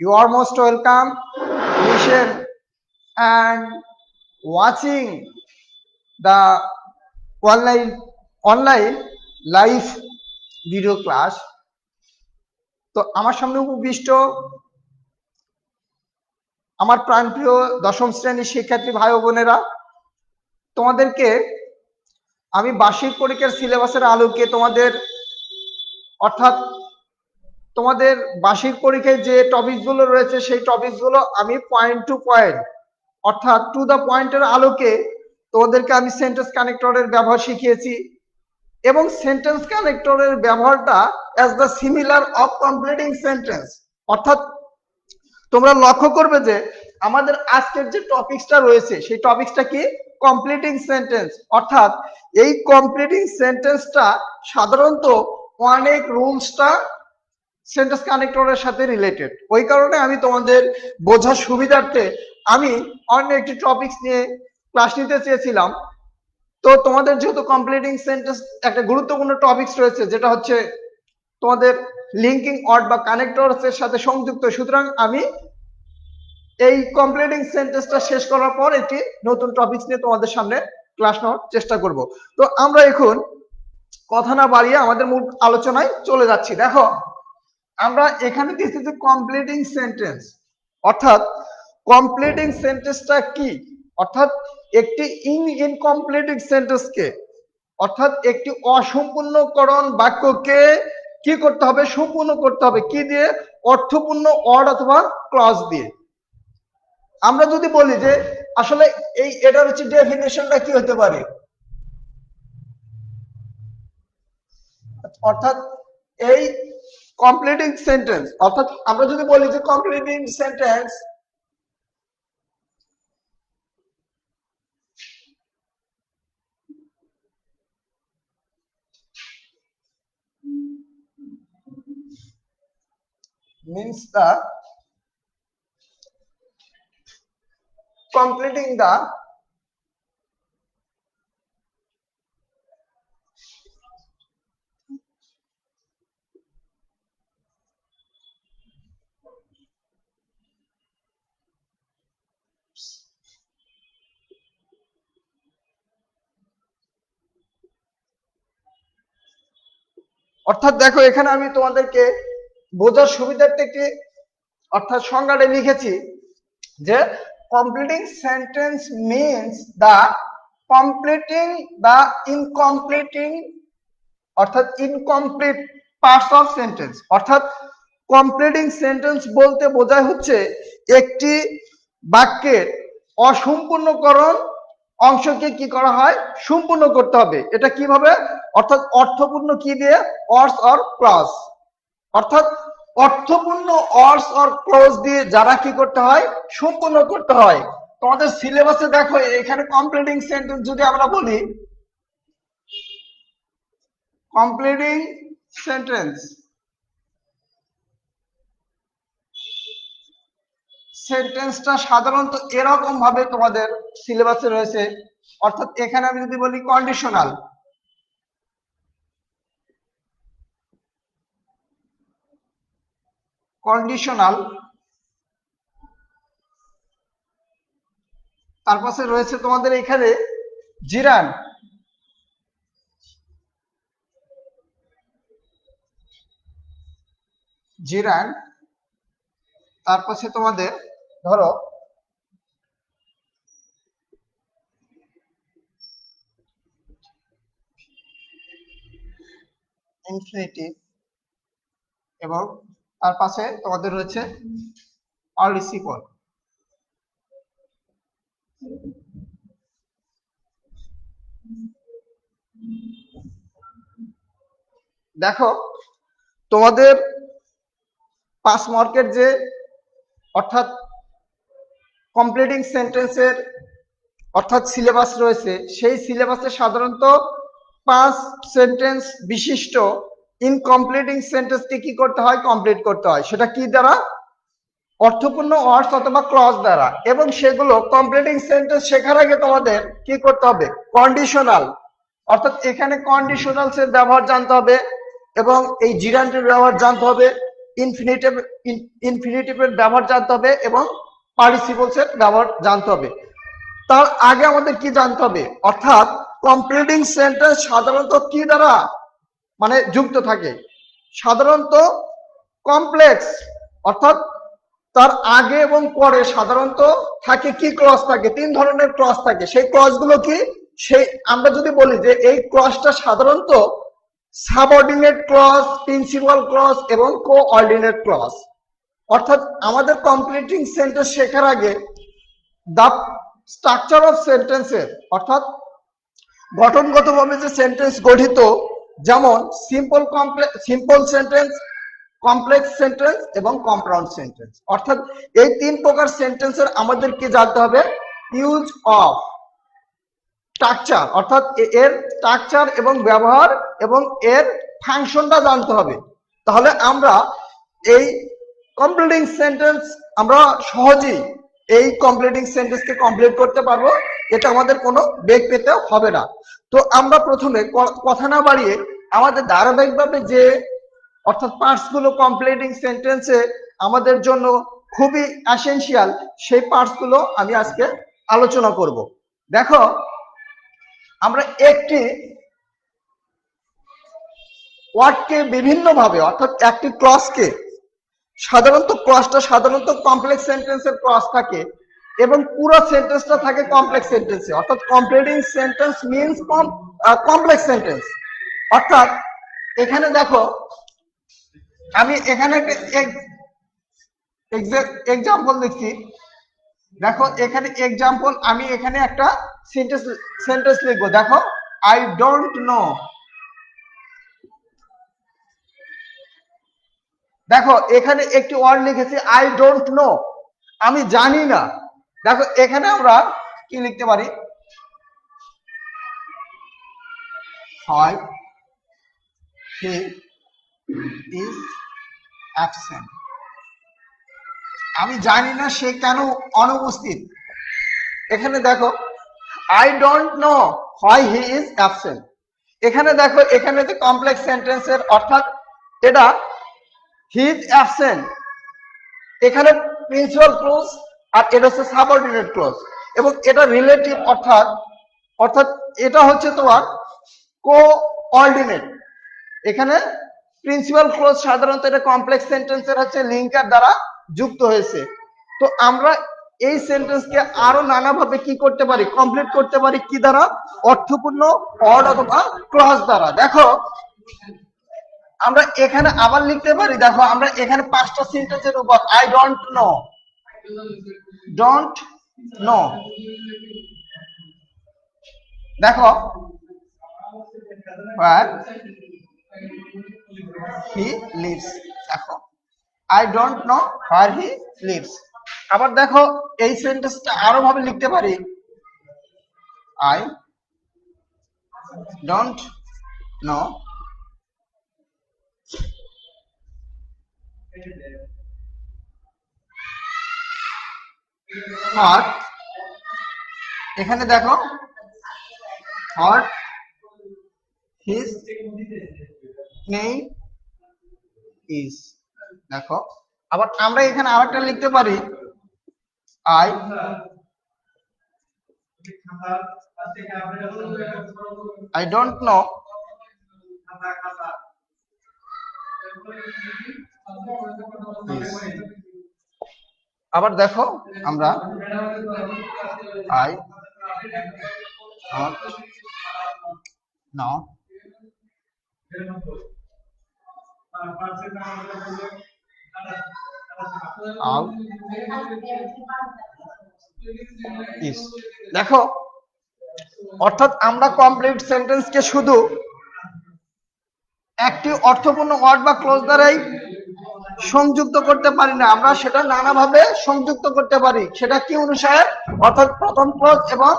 You are most welcome, listen and watching the online live video class. তো আমার সামনে উপবিষ্ট আমার প্রাণপ্রিয় দশম শ্রেণীর শিক্ষার্থী ভাই ও বোনেরা, তোমাদেরকে আমি বার্ষিক পরীক্ষার সিলেবাসের আলোকে তোমাদের বার্ষিক পরীক্ষায় যে টপিকসগুলো রয়েছে সেই টপিকসগুলো আমি পয়েন্ট টু পয়েন্ট অর্থাৎ টু দ্য পয়েন্টের আলোকে তোমাদেরকে আমি সেন্টেন্স কানেক্টরের ব্যবহার শিখিয়েছি এবং সেন্টেন্স কানেক্টরের ব্যবহারটা as the similar of completing sentence. অর্থাৎ তোমরা লক্ষ্য করবে যে আমাদের আজকের যে টপিকসটা রয়েছে সেই টপিকসটা কি? Completing sentence. অর্থাৎ এই কমপ্লিটিং সেন্টেন্সটা সাধারণত অনেক রুলসটা সেন্টেন্স কানেক্টরের সাথে রিলেটেড। ওই কারণে আমি তোমাদের বোঝার সুবিধার্থে আমি অন্য একটি টপিকস নিয়ে ক্লাস নিতে চেয়েছিলাম। তো তোমাদের যেহেতু কমপ্লিটিং সেন্টেন্স একটা গুরুত্বপূর্ণ টপিকস রয়েছে যেটা হচ্ছে তোমাদের লিঙ্কিং ওয়ার্ড বা কানেক্টরস এর সাথে সংযুক্ত, সুতরাং আমি এই কমপ্লিটিং সেন্টেন্সটা শেষ করার পর একটি নতুন টপিকস নিয়ে তোমাদের সামনে ক্লাস নেওয়ার চেষ্টা করব। তো আমরা এখন কথা না বাড়িয়ে আমাদের মূল আলোচনায় চলে যাচ্ছি। দেখো, আমরা এখানে দেখতেছি কমপ্লিটিং সেন্টেন্স। অর্থাৎ কমপ্লিটিং সেন্টেন্সটা কি? অর্থাৎ একটি ইনকমপ্লিটিং সেন্টেন্সকে অর্থাৎ একটি অসম্পূর্ণকরণ বাক্যকে কি করতে হবে? সম্পূর্ণ করতে হবে। কি দিয়ে? অর্থপূর্ণ ওয়ার্ড অথবা ক্লজ দিয়ে। আমরা যদি বলি যে আসলে এটার হচ্ছে ডেফিনেশনটা কি হতে পারে, অর্থাৎ এই কমপ্লিটিং সেন্টেন্স, অর্থাৎ আমরা যদি বলি যে completing sentence means the completing the অর্থাৎ দেখো, এখানে আমি তোমাদেরকে বোঝার সুবিধার্থে একটি অর্থাৎ সংজ্ঞাটা লিখেছি যে completing sentence means the completing the incompleting অর্থাৎ ইনকমপ্লিট পার্টস অফ সেন্টেন্স। অর্থাৎ কমপ্লিটিং সেন্টেন্স বলতে বোঝায় হচ্ছে একটি বাক্যের অসম্পূর্ণকরণ অংশকে কি করা হয়? সম্পূর্ণ করতে হবে। এটা কিভাবে? অর্থাৎ অর্থপূর্ণ কি দিয়ে? অর্স অর ক্লজ। অর্থাৎ অর্থপূর্ণ অর্স অর ক্লজ দিয়ে যারা কি করতে হয়? সম্পূর্ণ করতে হয়। তোমাদের সিলেবাসে দেখো এখানে কমপ্লিটিং সেন্টেন্স যদি আমরা বলি কমপ্লিটিং সেন্টেন্স, সেন্টেন্সটা সাধারণত এরকম ভাবে তোমাদের সিলেবাসে রয়েছে। অর্থাৎ এখানে আমি যদি বলি কন্ডিশনাল, কন্ডিশনাল, তারপরে রয়েছে তোমাদের এখানে জিরান, জিরান, তারপরে তোমাদের ধরো ইনফিনিটিভ এবং তার পাশে তোমাদের রয়েছে পার্টিসিপল। দেখো, তোমাদের 5 মার্কের যে অর্থাৎ কমপ্লিটিং সেন্টেন্সের অর্থাৎ সিলেবাস রয়েছে সেই সিলেবাসে সাধারণত 5 সেন্টেন্স বিশিষ্ট ইনকমপ্লিটিং সেন্টেন্সকে কি করতে হয়? কমপ্লিট করতে হয়। সেটা কি দ্বারা? অর্থপূর্ণ ওয়ার্ডস অথবা ক্লজ দ্বারা। এবং সেগুলো কমপ্লিটিং সেন্টেন্স শেখার আগে তোমাদের কি করতে হবে? কন্ডিশনাল, অর্থাৎ এখানে কন্ডিশনালস এর ব্যবহার জানতে হবে এবং এই জিরান্টের ব্যবহার জানতে হবে ইনফিনিটিভের ব্যবহার জানতে হবে এবং পার্টিসিপলসের ব্যবহার জানতে হবে। তার আগে আমাদের কি জানতে হবে, অর্থাৎ কমপ্লিটিং সেন্টেন্স সাধারণত কি দ্বারা মানে যুক্ত থাকে, সাধারণত কমপ্লেক্স, অর্থাৎ তার আগে এবং পরে সাধারণত থাকে কি ক্লজ থাকে, তিন ধরনের ক্লজ থাকে। সেই ক্লজগুলো কি, সেই আমরা যদি বলি যে এই ক্লজটা সাধারণত সাবঅর্ডিনেট ক্লজ, প্রিন্সিপাল ক্লজ এবং কোঅর্ডিনেট ক্লজ। অর্থাৎ আমাদের কমপ্লিটিং সেন্টেন্স শেখার আগে দা স্ট্রাকচার অফ সেন্টেন্সের, অর্থাৎ গঠনগতভাবে যে সেন্টেন্স গঠিত, যেমন সিম্পল সেন্টেন্স, কমপ্লেক্স সেন্টেন্স এবং কম্পাউন্ড সেন্টেন্স, অর্থাৎ এই তিন প্রকার সেন্টেন্সের আমাদের কি জানতে হবে, ইউজ অফ স্ট্রাকচার, অর্থাৎ এর স্ট্রাকচার এবং ব্যবহার এবং এর ফাংশনটা জানতে হবে। তাহলে আমরা এই কমপ্লিটিং সেন্টেন্স আমরা সহজেই এই কমপ্লিটিং সেন্টেন্সকে কমপ্লিট করতে পারবো, এটা আমাদের কোনো বেগ পেতে হবে না। তো আমরা প্রথমে কথা না বাড়িয়ে আমাদের ধারাবাহিকভাবে যে অর্থাৎ পার্টস গুলো কমপ্লিটিং সেন্টেন্সে আমাদের জন্য খুবই এসেনশিয়াল, সেই পার্টস গুলো আমি আজকে আলোচনা করব। দেখো, আমরা একটি ওয়ার্ডকে বিভিন্নভাবে, অর্থাৎ একটি ক্লজকে সাধারণত কমপ্লেক্স সেন্টেন্সের ক্লজ থাকে এবং পুরো সেন্টেন্সটা থাকে কমপ্লেক্স সেন্টেন্সে, অর্থাৎ completing sentence means complex sentence. অর্থাৎ এখানে দেখো, আমি এখানে এক্সাম্পল দিচ্ছি। দেখো এখানে এক্সাম্পল, আমি এখানে একটা সেন্টেন্স লিখবো। দেখো, আই ডোন্ট নো। দেখো এখানে একটি ওয়ার্ড লিখেছি, আই ডোন্ট নো, আমি জানি না। দেখো এখানে আমরা কি লিখতে পারি, হয় হি ইজ অ্যাবসেন্ট, আমি জানি না সে কেন অনুপস্থিত। এখানে দেখো, I don't know why he is absent. এখানে দেখো, এখানে যে কমপ্লেক্স সেন্টেন্সের, অর্থাৎ এটা হি ইজ অ্যাবসেন্ট, এখানে প্রিন্সিপাল ক্লজ আর এটা হচ্ছে সাবঅর্ডিনেট ক্লজ এবং এটা রিলেটিভ, অর্থাৎ এটা হচ্ছে তোমার কোঅর্ডিনেট। এখানে প্রিন্সিপাল ক্লজ সাধারণত এটা কমপ্লেক্স সেন্টেন্সের হচ্ছে লিঙ্কার দ্বারা যুক্ত হয়েছে। তো আমরা এই সেন্টেন্সকে আরো নানাভাবে কি করতে পারি, কমপ্লিট করতে পারি কি দ্বারা, অর্থপূর্ণ ওয়ার্ড অথবা ক্লজ দ্বারা। দেখো আমরা এখানে আবার লিখতে পারি, দেখো আমরা এখানে পাঁচটা সেন্টেন্সের উপর আই ডোন্ট নো, দেখো where he lives, দেখো I don't know where he lives। আবার দেখো এই সেন্টেন্সটা আরো ভাবে লিখতে পারি, I don't know what, এখানে দেখো what his name is। দেখো আবার আমরা এখানে আরেকটা লিখতে পারি, I don't know আবার দেখো আমরা I don't know how is। দেখো অর্থাৎ আমরা কমপ্লিট সেন্টেন্সকে শুধু একটি অর্থপূর্ণ ওয়ার্ড বা ক্লজ দ্বারাই সংযুক্ত করতে পারি না, আমরা সেটা নানাভাবে সংযুক্ত করতে পারি। সেটা কি অনুসারে, অর্থাৎ প্রথম ক্লজ এবং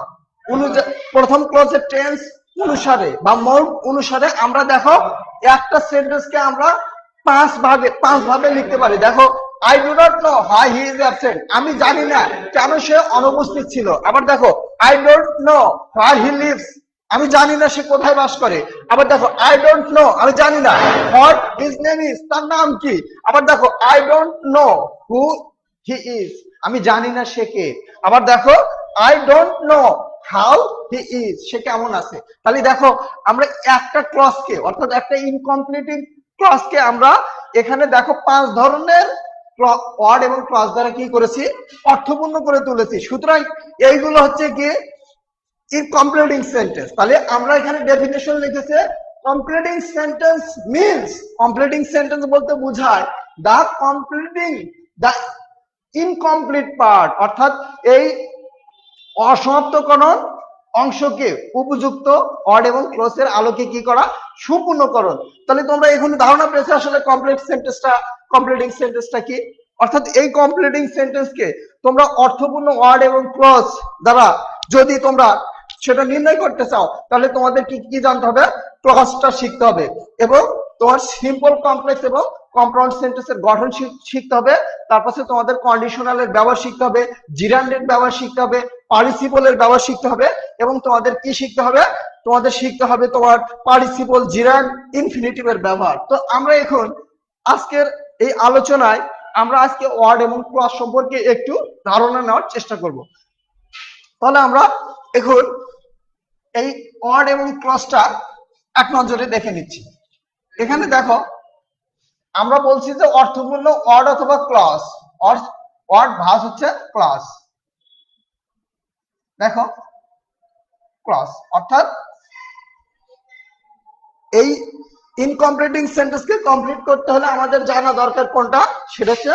প্রথম ক্লজের টেন্স অনুসারে বা মোড অনুসারে আমরা দেখো একটা সেন্টেন্সকে আমরা পাঁচ ভাবে লিখতে পারি। দেখো, I do not know why he is absent, আমি জানি না কেন সে অনুপস্থিত ছিল। আবার দেখো, I don't know where he lives, আমি জানি না সে কোথায় বাস করে। আবার দেখো আই ডোন্ট নো, আমি জানি না হোয়াট হিজ নেম ইজ, তার নাম কি। আবার দেখো I don't know who he is, আমি জানি না সে কে। আবার দেখো I don't know how he is, সে কেমন আছে। তাহলে দেখো আমরা একটা ক্লজকে অর্থাৎ একটা ইনকমপ্লিটিং ক্লজকে আমরা এখানে দেখো 5 ধরনের ওয়ার্ড এবং ক্লজ দ্বারা কি করেছি, অর্থপূর্ণ করে তুলেছি। সুতরাং এইগুলো হচ্ছে কি ইনকমপ্লিটিং সেন্টেন্স। তাহলে আমরা এখানে ডেফিনেশন লিখেছে completing sentence means, completing sentence বলতে বোঝায় দা কমপ্লিটিং দা ইনকমপ্লিট পার্ট, অর্থাৎ এই অসমাপ্তকরণ অংশকে উপযুক্ত ওয়ার্ড এবং ক্লজের আলোকে কি করা, সুপূর্ণকরণ। তাহলে তোমরা এখন ধারণা পেয়েছো আসলে কমপ্লিটিং সেন্টেন্সটা কি। অর্থাৎ এই কমপ্লিটিং সেন্টেন্সকে তোমরা অর্থপূর্ণ ওয়ার্ড এবং ক্লজ দ্বারা যদি তোমরা সেটা নির্ণয় করতে চাও, তাহলে তোমাদের কি কি জানতে হবে, ক্লজটা শিখতে হবে এবং তোমার সিম্পল, কমপ্লেক্স এবং কম্পাউন্ড সেন্টেন্সের গঠন শিখতে হবে। তারপরে তোমাদের কন্ডিশনালের ব্যবহার শিখতে হবে, জিরান্ডের ব্যবহার শিখতে হবে, পার্টিসিপলের ব্যবহার শিখতে হবে এবং তোমাদের কি শিখতে হবে, তোমাদের শিখতে হবে তোমার পার্টিসিপল, জিরান্ড, ইনফিনিটিভের ব্যবহার। তো আমরা এখন আজকের এই আলোচনায় আমরা আজকে ওয়ার্ড এবং ক্লজ সম্পর্কে একটু ধারণা নেওয়ার চেষ্টা করব। তাহলে আমরা এখন এই ওয়ার্ড এবং ক্লজটা এক নজরে দেখে নিচ্ছি। এখানে দেখো আমরা বলছি যে অর্থপূর্ণ ওয়ার্ড অথবা ক্লজ, ওয়ার্ড ভার্ব হচ্ছে ক্লজ। দেখো ক্লজ অর্থাৎ এই ইনকমপ্লিটিং সেন্টেন্সকে কমপ্লিট করতে হলে আমাদের জানা দরকার কোনটা, সেটা হচ্ছে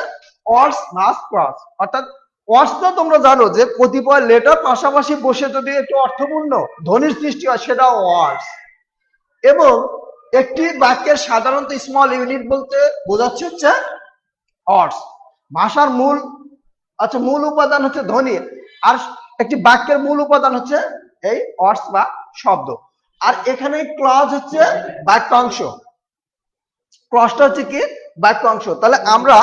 ওয়ার্ডস ভার্ব ক্লজ। অর্থাৎ ওয়ার্ডস তো তোমরা জানো যে কতিপয় লেটার পাশাপাশি বসে যদি একটু অর্থপূর্ণ ধ্বনির সৃষ্টি হয় সেটা ওয়ার্ডস। এবং একটি বাক্যের সাধারণত স্মল ইউনিট বলতে বোঝাচ্ছে হচ্ছে ওয়ার্ডস। ভাষার মূল উপাদান হচ্ছে ধ্বনি, আর একটি বাক্যের মূল উপাদান হচ্ছে এই ওয়ার্ডস বা শব্দ। আর এখানে ক্লজ হচ্ছে বাক্যাংশ, ক্লজটা হচ্ছে কি বাক্যাংশ। তাহলে আমরা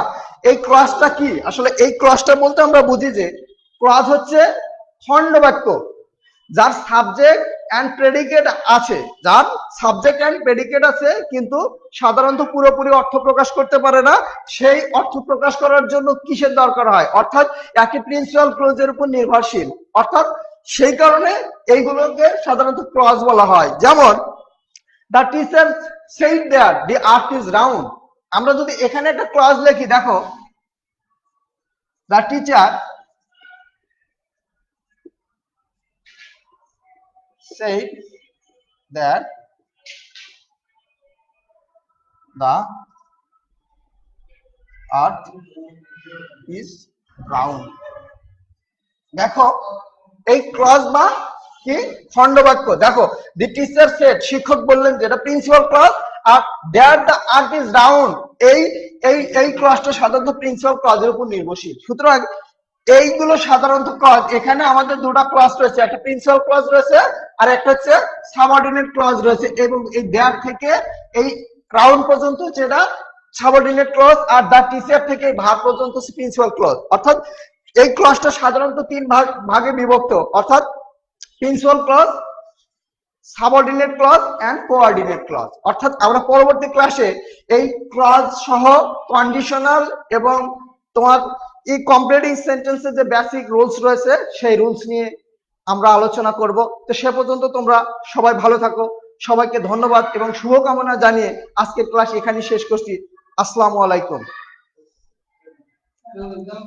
এই ক্লজটা কি, আসলে এই ক্লজটা বলতে আমরা বুঝি যে ক্লজ হচ্ছে খণ্ড বাক্য যার সাবজেক্ট এন্ড প্রেডিকেট আছে, যার সাবজেক্ট এন্ড প্রেডিকেট আছে কিন্তু সাধারণত পুরোপুরি অর্থ প্রকাশ করতে পারে না। সেই অর্থ প্রকাশ করার জন্য কিসের দরকার হয়, অর্থাৎ একটি প্রিন্সিপাল ক্লজের উপর নির্ভরশীল। অর্থাৎ সেই কারণে এইগুলোকে সাধারণত ক্লজ বলা হয়। যেমন the teacher said that the earth is round, আমরা যদি এখানে একটা ক্লজ লিখি, দেখো the teacher said that the earth is round। দেখো এই ক্লজ বা কি খণ্ডবাক্য, দেখো দি টিচার সেড শিক্ষক বললেন, যেটা প্রিন্সিপাল ক্লজ, আর that the earth is round এই এই এই ক্লজটা সাধারণত প্রিন্সিপাল ক্লজের উপর নির্ভরশীল। সুতরাং এইগুলো সাধারণত ক্লজ। এখানে আমাদের দুটো ক্লজ রয়েছে, একটা প্রিন্সিপাল ক্লজ রয়েছে আর একটা হচ্ছে সাবঅর্ডিনেট ক্লজ রয়েছে। এবং এই দ্যাট থেকে এই রাউন্ড পর্যন্ত যেটা সাবঅর্ডিনেট ক্লজ, আর দ্য টিচার থেকে ভাগ পর্যন্ত প্রিন্সিপাল ক্লজ। অর্থাৎ এই ক্লজটা সাধারণত তিন ভাগে বিভক্ত, অর্থাৎ principal clause, subordinate clause and coordinate clause. অর্থাৎ আমরা পরবর্তী ক্লাসে এই ক্লজ সহ কন্ডিশনাল এবং তোমার এই কমপ্লিটিং সেন্টেন্সের যে বেসিক রুলস রয়েছে সেই রুলস নিয়ে আমরা আলোচনা করব। তো সে পর্যন্ত তোমরা সবাই ভালো থাকো। সবাইকে ধন্যবাদ এবং শুভকামনা জানিয়ে আজকের ক্লাস এখানেই শেষ করছি। আসসালামু আলাইকুম।